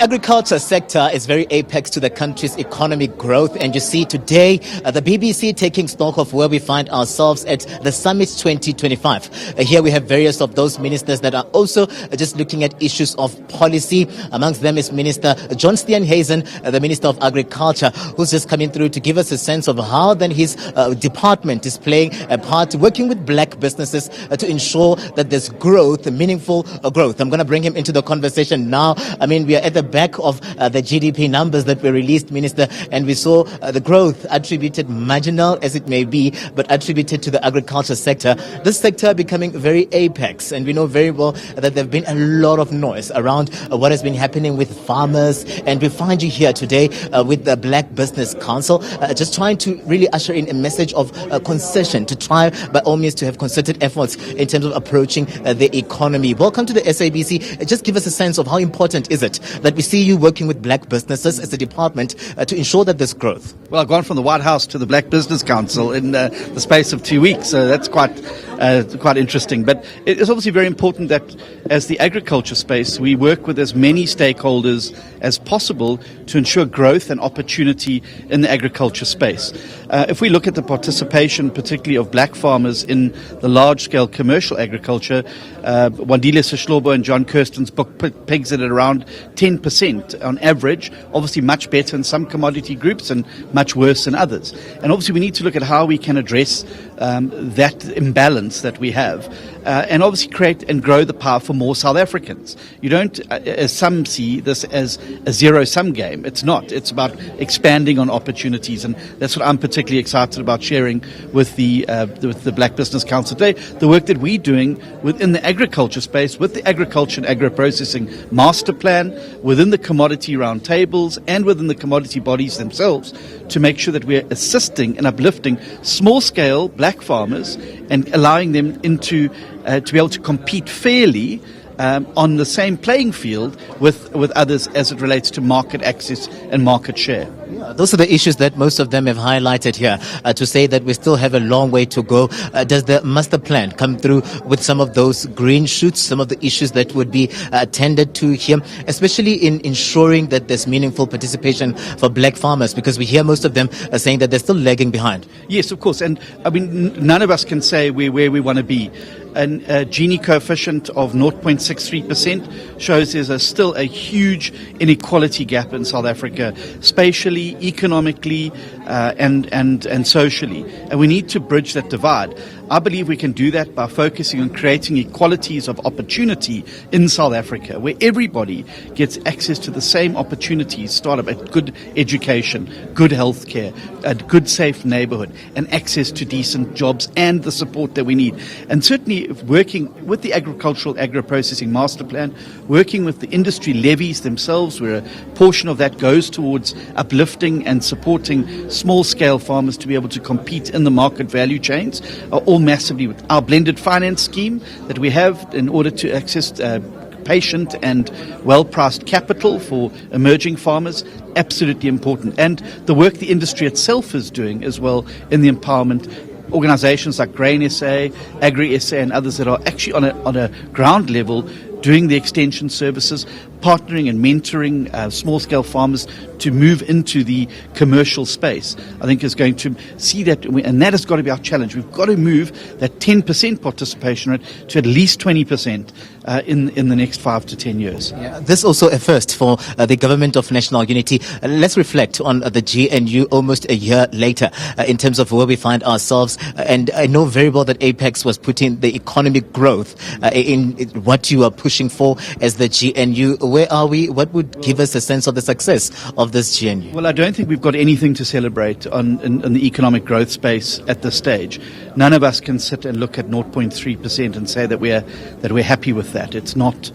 agriculture sector is very apex to the country's economic growth, and you see today the BBC taking stock of where we find ourselves at the Summit 2025. Here we have various of those ministers that are also just looking at issues of policy. Amongst them is Minister John Steenhuisen, the Minister of Agriculture, who's just coming through to give us a sense of how then his department is playing a part, working with black businesses to ensure that there's growth, meaningful growth. I'm going to bring him into the conversation now. I mean, we are at the back of the GDP numbers that were released, Minister, and we saw the growth attributed, marginal as it may be, but attributed to the agriculture sector. This sector becoming very apex, and we know very well that there have been a lot of noise around what has been happening with farmers, and we find you here today with the Black Business Council, just trying to really usher in a message of concession, to try by all means to have concerted efforts in terms of approaching the economy. Welcome to the SABC. Just give us a sense of how important is it that we see you working with black businesses as a department to ensure that there's growth? Well, I've gone from the White House to the Black Business Council in the space of 2 weeks, so that's quite interesting. But it is obviously very important that as the agriculture space, we work with as many stakeholders as possible to ensure growth and opportunity in the agriculture space. If we look at the participation, particularly of black farmers in the large-scale commercial agriculture, Wandile Sishlobo and John Kirsten's book pegs it at around 10% on average, obviously much better in some commodity groups and much worse in others. And obviously we need to look at how we can address that imbalance that we have, and obviously create and grow the power for more South Africans. You don't, as some see this as a zero-sum game. It's not. It's about expanding on opportunities, and that's what I'm particularly excited about sharing with the Black Business Council today. The work that we're doing within the agriculture space, with the agriculture and agro-processing master plan, within the commodity roundtables, and within the commodity bodies themselves, to make sure that we're assisting and uplifting small-scale black farmers and allowing them into to be able to compete fairly on the same playing field with others as it relates to market access and market share. Yeah, those are the issues that most of them have highlighted here, to say that we still have a long way to go. Does the master plan come through with some of those green shoots, some of the issues that would be attended to here, especially in ensuring that there's meaningful participation for black farmers? Because we hear most of them saying that they're still lagging behind. Yes, of course. And I mean, none of us can say we're where we want to be. And a Gini coefficient of 0.63% shows there's still a huge inequality gap in South Africa, spatially, economically, and socially. And we need to bridge that divide. I believe we can do that by focusing on creating equalities of opportunity in South Africa, where everybody gets access to the same opportunities, start up a good education, good healthcare, a good safe neighborhood, and access to decent jobs and the support that we need. And certainly working with the agro-processing master plan, working with the industry levies themselves, where a portion of that goes towards uplifting and supporting small-scale farmers to be able to compete in the market value chains, are all massively with our blended finance scheme that we have in order to access patient and well-priced capital for emerging farmers, absolutely important. And the work the industry itself is doing as well in the empowerment. Organizations like Grain SA, Agri SA and others that are actually on a ground level doing the extension services, partnering and mentoring small-scale farmers to move into the commercial space, I think is going to see that, and that has got to be our challenge. We've got to move that 10% participation rate to at least 20% in the next 5 to 10 years. Yeah, this is also a first for the Government of National Unity. Let's reflect on the GNU almost a year later in terms of where we find ourselves. And I know very well that Apex was putting the economic growth in what you are pushing for as the GNU. Where are we? What would give us a sense of the success of this GNU? Well, I don't think we've got anything to celebrate in the economic growth space at this stage. None of us can sit and look at 0.3% and say that we're happy with that. It's not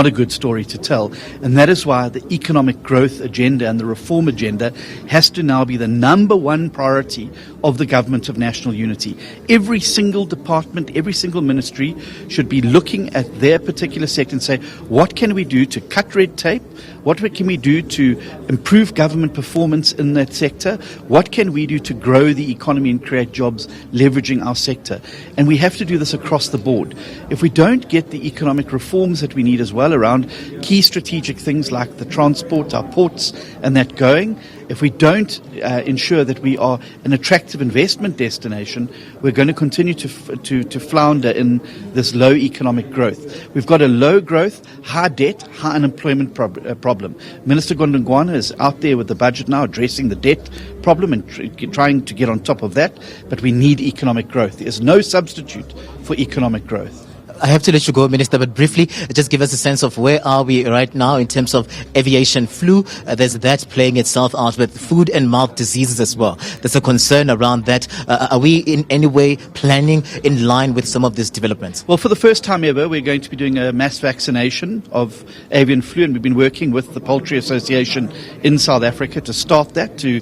a good story to tell. And that is why the economic growth agenda and the reform agenda has to now be the number one priority of the Government of National Unity. Every single department, every single ministry should be looking at their particular sector and say, what can we do to cut red tape? What can we do to improve government performance in that sector? What can we do to grow the economy and create jobs leveraging our sector? And we have to do this across the board. If we don't get the economic reforms that we need as as well around key strategic things like the transport, our ports, and that going. If we don't ensure that we are an attractive investment destination, we're going to continue to flounder in this low economic growth. We've got a low growth, high debt, high unemployment problem. Minister Gondongwana is out there with the budget now addressing the debt problem and trying to get on top of that, but we need economic growth. There's no substitute for economic growth. I have to let you go, Minister, but briefly, just give us a sense of where are we right now in terms of aviation flu. There's that playing itself out with food and mouth diseases as well. There's a concern around that. Are we in any way planning in line with some of these developments? Well, for the first time ever, we're going to be doing a mass vaccination of avian flu, and we've been working with the Poultry Association in South Africa to start that, to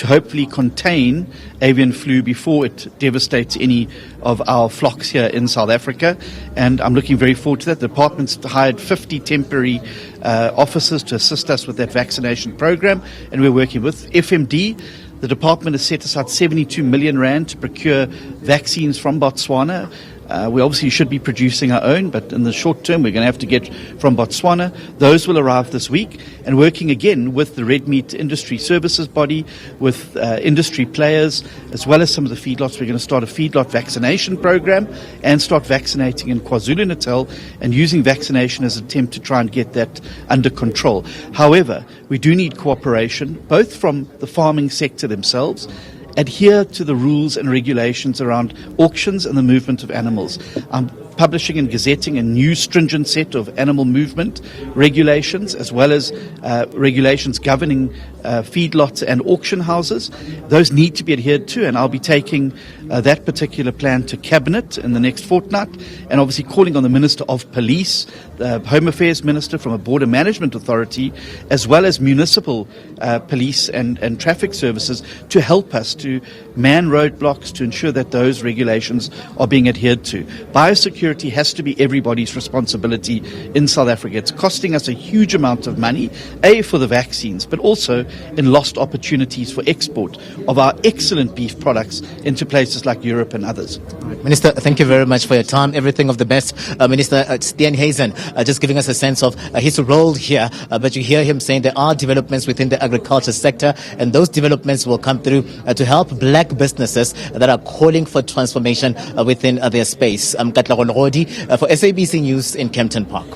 hopefully contain avian flu before it devastates any of our flocks here in South Africa. And I'm looking very forward to that. The department's hired 50 temporary officers to assist us with that vaccination program, and we're working with FMD. The department has set aside 72 million rand to procure vaccines from Botswana. We obviously should be producing our own, but in the short term, we're going to have to get from Botswana. Those will arrive this week, and working again with the Red Meat Industry Services Body, with industry players, as well as some of the feedlots. We're going to start a feedlot vaccination program and start vaccinating in KwaZulu-Natal and using vaccination as an attempt to try and get that under control. However, we do need cooperation, both from the farming sector themselves. Adhere to the rules and regulations around auctions and the movement of animals. I'm publishing and gazetting a new stringent set of animal movement regulations, as well as regulations governing feedlots and auction houses. Those need to be adhered to, and I'll be taking that particular plan to Cabinet in the next fortnight, and obviously calling on the Minister of Police, the Home Affairs Minister from a Border Management Authority, as well as municipal police and traffic services to help us to man roadblocks to ensure that those regulations are being adhered to. Biosecurity has to be everybody's responsibility in South Africa. It's costing us a huge amount of money, A, for the vaccines, but also in lost opportunities for export of our excellent beef products into places like Europe and others. Minister, thank you very much for your time. Everything of the best. Minister Steenhuisen, just giving us a sense of his role here, but you hear him saying there are developments within the agriculture sector, and those developments will come through to help black businesses that are calling for transformation within their space. Katlego Legodi for SABC News in Kempton Park.